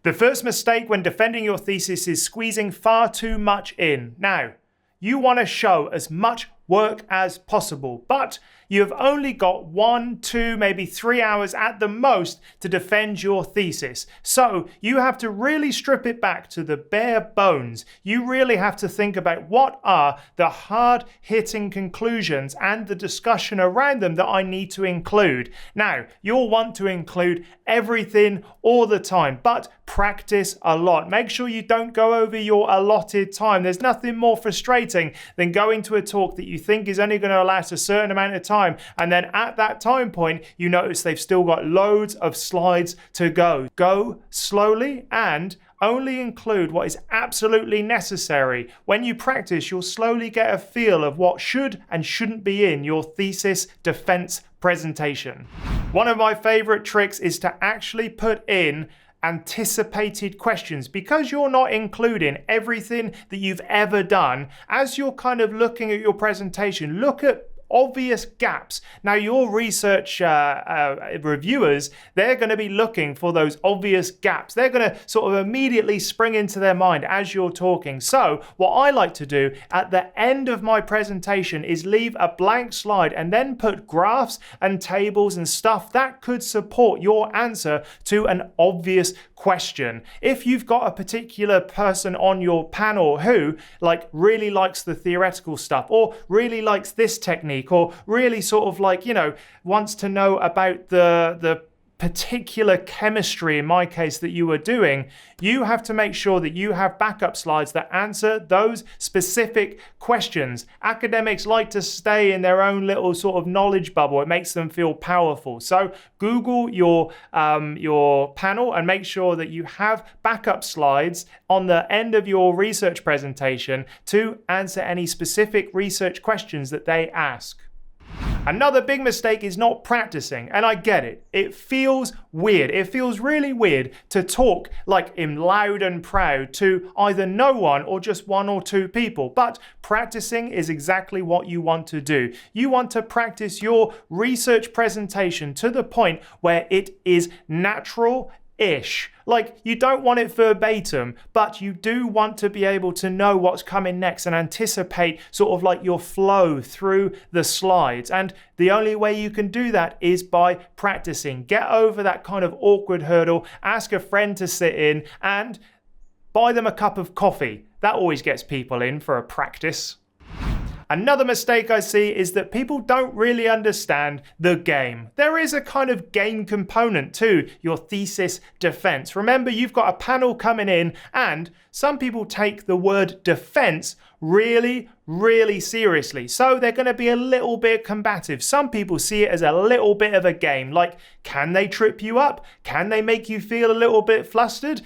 The first mistake when defending your thesis is squeezing far too much in. Now, you want to show as much work as possible, but you have only got 1, 2, maybe 3 hours at the most to defend your thesis. So you have to really strip it back to the bare bones. You really have to think about what are the hard-hitting conclusions and the discussion around them that I need to include. Now, you'll want to include everything all the time, but practice a lot. Make sure you don't go over your allotted time. There's nothing more frustrating than going to a talk that you think is only going to last a certain amount of time, and then at that time point you notice they've still got loads of slides to go. Go slowly and only include what is absolutely necessary. When you practice, you'll slowly get a feel of what should and shouldn't be in your thesis defense presentation. One of my favorite tricks is to actually put in anticipated questions. Because you're not including everything that you've ever done, as you're kind of looking at your presentation, look at obvious gaps. Now, your research reviewers, they're going to be looking for those obvious gaps. They're going to sort of immediately spring into their mind as you're talking. So what I like to do at the end of my presentation is leave a blank slide and then put graphs and tables and stuff that could support your answer to an obvious question. If you've got a particular person on your panel who really likes the theoretical stuff, or really likes this technique, or really sort of wants to know about the particular chemistry, in my case, that you were doing, you have to make sure that you have backup slides that answer those specific questions. Academics like to stay in their own little sort of knowledge bubble. It makes them feel powerful. So Google your panel and make sure that you have backup slides on the end of your research presentation to answer any specific research questions that they ask. Another big mistake is not practicing, and I get it. It feels weird. It feels really weird to talk in loud and proud to either no one or just 1 or 2 people, but practicing is exactly what you want to do. You want to practice your research presentation to the point where it is natural-ish. You don't want it verbatim, but you do want to be able to know what's coming next and anticipate sort of your flow through the slides. And the only way you can do that is by practicing. Get over that kind of awkward hurdle, ask a friend to sit in, and buy them a cup of coffee. That always gets people in for a practice. Another mistake I see is that people don't really understand the game. There is a kind of game component to your thesis defense. Remember, you've got a panel coming in, and some people take the word defense really, really seriously. So they're going to be a little bit combative. Some people see it as a little bit of a game. Can they trip you up? Can they make you feel a little bit flustered?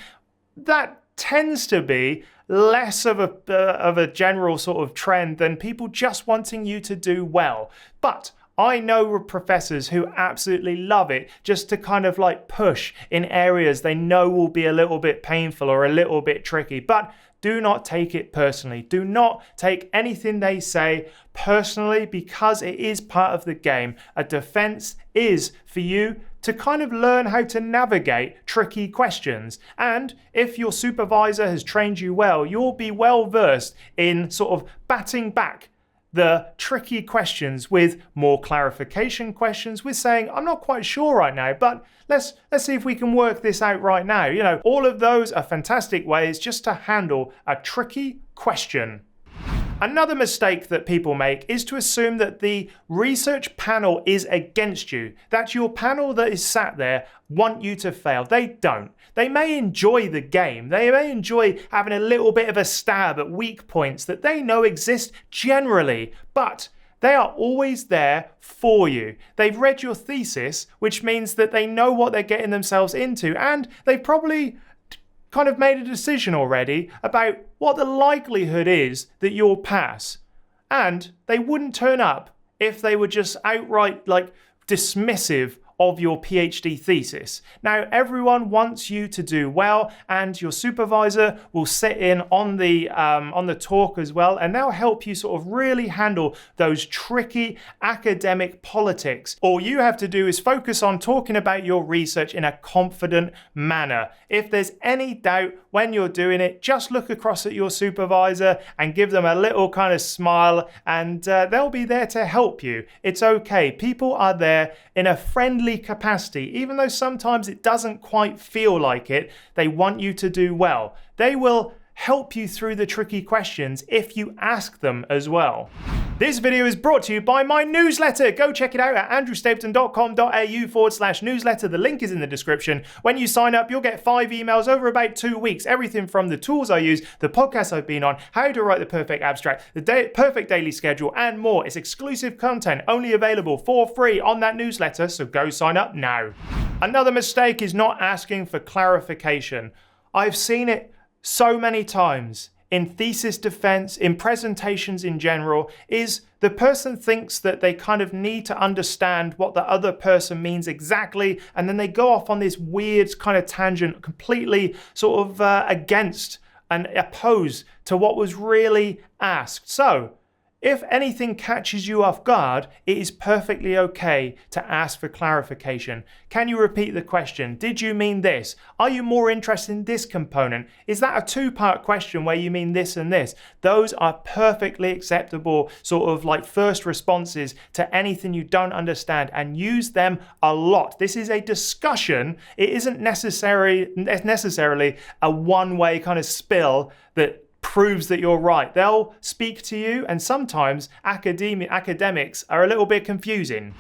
That tends to be less of a general sort of trend than people just wanting you to do well. But I know professors who absolutely love it just to kind of push in areas they know will be a little bit painful or a little bit tricky. But do not take it personally. Do not take anything they say personally, because it is part of the game. A defense is for you to kind of learn how to navigate tricky questions. And if your supervisor has trained you well, you'll be well versed in sort of batting back the tricky questions with more clarification questions, with saying, I'm not quite sure right now, but let's see if we can work this out right now. All of those are fantastic ways just to handle a tricky question. Another mistake that people make is to assume that the research panel is against you, that your panel that is sat there want you to fail. They don't. They may enjoy the game. They may enjoy having a little bit of a stab at weak points that they know exist generally, but they are always there for you. They've read your thesis, which means that they know what they're getting themselves into, and they've probably kind of made a decision already about what the likelihood is that you'll pass. And they wouldn't turn up if they were just outright dismissive of your PhD thesis. Now, everyone wants you to do well, and your supervisor will sit in on the talk as well, and they'll help you sort of really handle those tricky academic politics. All you have to do is focus on talking about your research in a confident manner. If there's any doubt when you're doing it, just look across at your supervisor and give them a little kind of smile, and they'll be there to help you. It's okay. People are there in a friendly capacity. Even though sometimes it doesn't quite feel like it, they want you to do well. They will help you through the tricky questions if you ask them as well. This video is brought to you by my newsletter. Go check it out at andrewstapleton.com.au/newsletter. The link is in the description. When you sign up, you'll get 5 emails over about 2 weeks. Everything from the tools I use, the podcasts I've been on, how to write the perfect abstract, the perfect daily schedule, and more. It's exclusive content, only available for free on that newsletter, so go sign up now. Another mistake is not asking for clarification. I've seen it so many times in thesis defense, in presentations in general, is the person thinks that they kind of need to understand what the other person means exactly, and then they go off on this weird kind of tangent, completely sort of against and opposed to what was really asked. So, if anything catches you off guard, it is perfectly okay to ask for clarification. Can you repeat the question? Did you mean this? Are you more interested in this component? Is that a 2-part question where you mean this and this? Those are perfectly acceptable sort of like first responses to anything you don't understand, and use them a lot. This is a discussion. It isn't necessarily a one-way kind of spill that proves that you're right. They'll speak to you, and sometimes academics are a little bit confusing.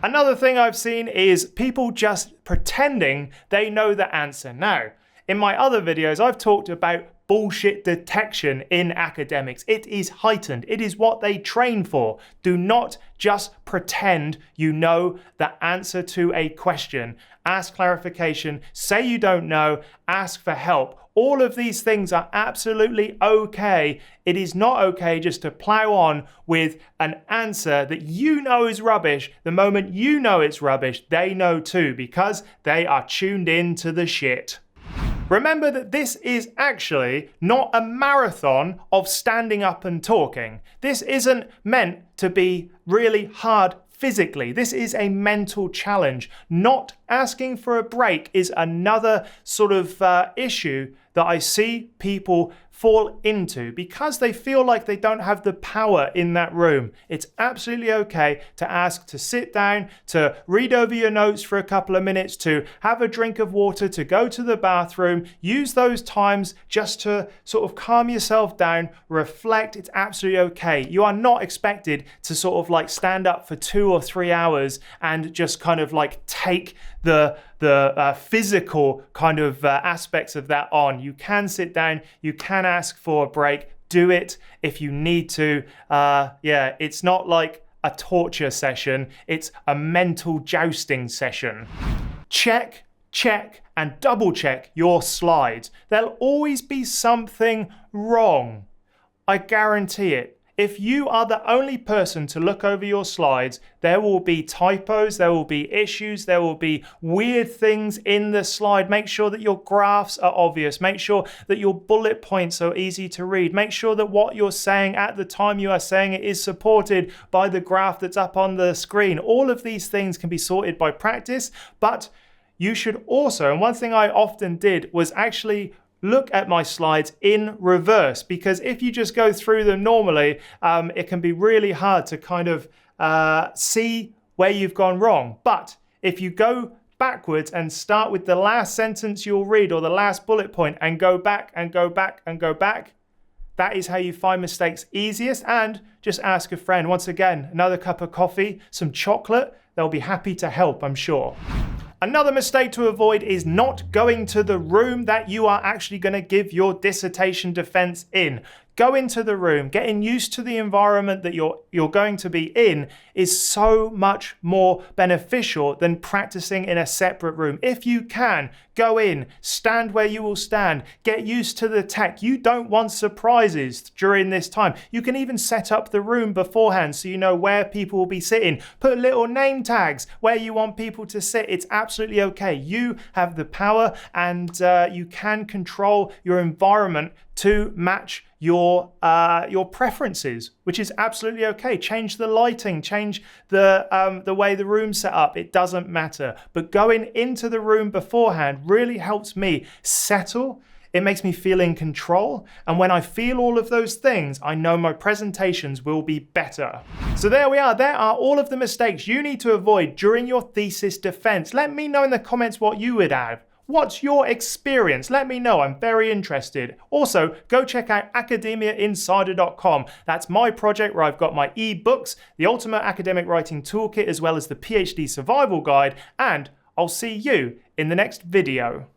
Another thing I've seen is people just pretending they know the answer. Now, in my other videos, I've talked about bullshit detection in academics. It is heightened. It is what they train for. Do not just pretend you know the answer to a question. Ask clarification. Say you don't know. Ask for help. All of these things are absolutely okay. It is not okay just to plow on with an answer that you know is rubbish. The moment you know it's rubbish, they know too, because they are tuned in to the shit. Remember that this is actually not a marathon of standing up and talking. This isn't meant to be really hard physically. This is a mental challenge. Not asking for a break is another sort of issue that I see people fall into because they feel like they don't have the power in that room. It's absolutely okay to ask to sit down, to read over your notes for a couple of minutes, to have a drink of water, to go to the bathroom. Use those times just to sort of calm yourself down, reflect. It's absolutely okay. You are not expected to sort of like stand up for 2 or 3 hours and just kind of like take the physical kind of aspects of that on. You can sit down, you can ask for a break, do it if you need to. It's not like a torture session, it's a mental jousting session. Check, and double check your slides. There'll always be something wrong. I guarantee it. If you are the only person to look over your slides, there will be typos, there will be issues, there will be weird things in the slide. Make sure that your graphs are obvious. Make sure that your bullet points are easy to read. Make sure that what you're saying at the time you are saying it is supported by the graph that's up on the screen. All of these things can be sorted by practice, but you should also, and one thing I often did was actually look at my slides in reverse, because if you just go through them normally, it can be really hard to kind of see where you've gone wrong. But if you go backwards and start with the last sentence you'll read or the last bullet point and go back and go back and go back, that is how you find mistakes easiest. And just ask a friend. Once again, another cup of coffee, some chocolate, they'll be happy to help, I'm sure. Another mistake to avoid is not going to the room that you are actually going to give your dissertation defense in. Go into the room. Getting used to the environment that you're going to be in is so much more beneficial than practicing in a separate room. If you can, Go in, stand where you will stand, get used to the tech. You don't want surprises during this time. You can even set up the room beforehand so you know where people will be sitting. Put little name tags where you want people to sit. It's absolutely okay. You have the power, and you can control your environment to match your preferences, which is absolutely okay. Change the lighting, change the way the room's set up. It doesn't matter. But going into the room beforehand really helps me settle. It makes me feel in control. And when I feel all of those things, I know my presentations will be better. So there we are. There are all of the mistakes you need to avoid during your thesis defense. Let me know in the comments what you would have. What's your experience? Let me know. I'm very interested. Also, go check out academiainsider.com. That's my project where I've got my ebooks, the Ultimate Academic Writing Toolkit, as well as the PhD Survival Guide. And I'll see you in the next video.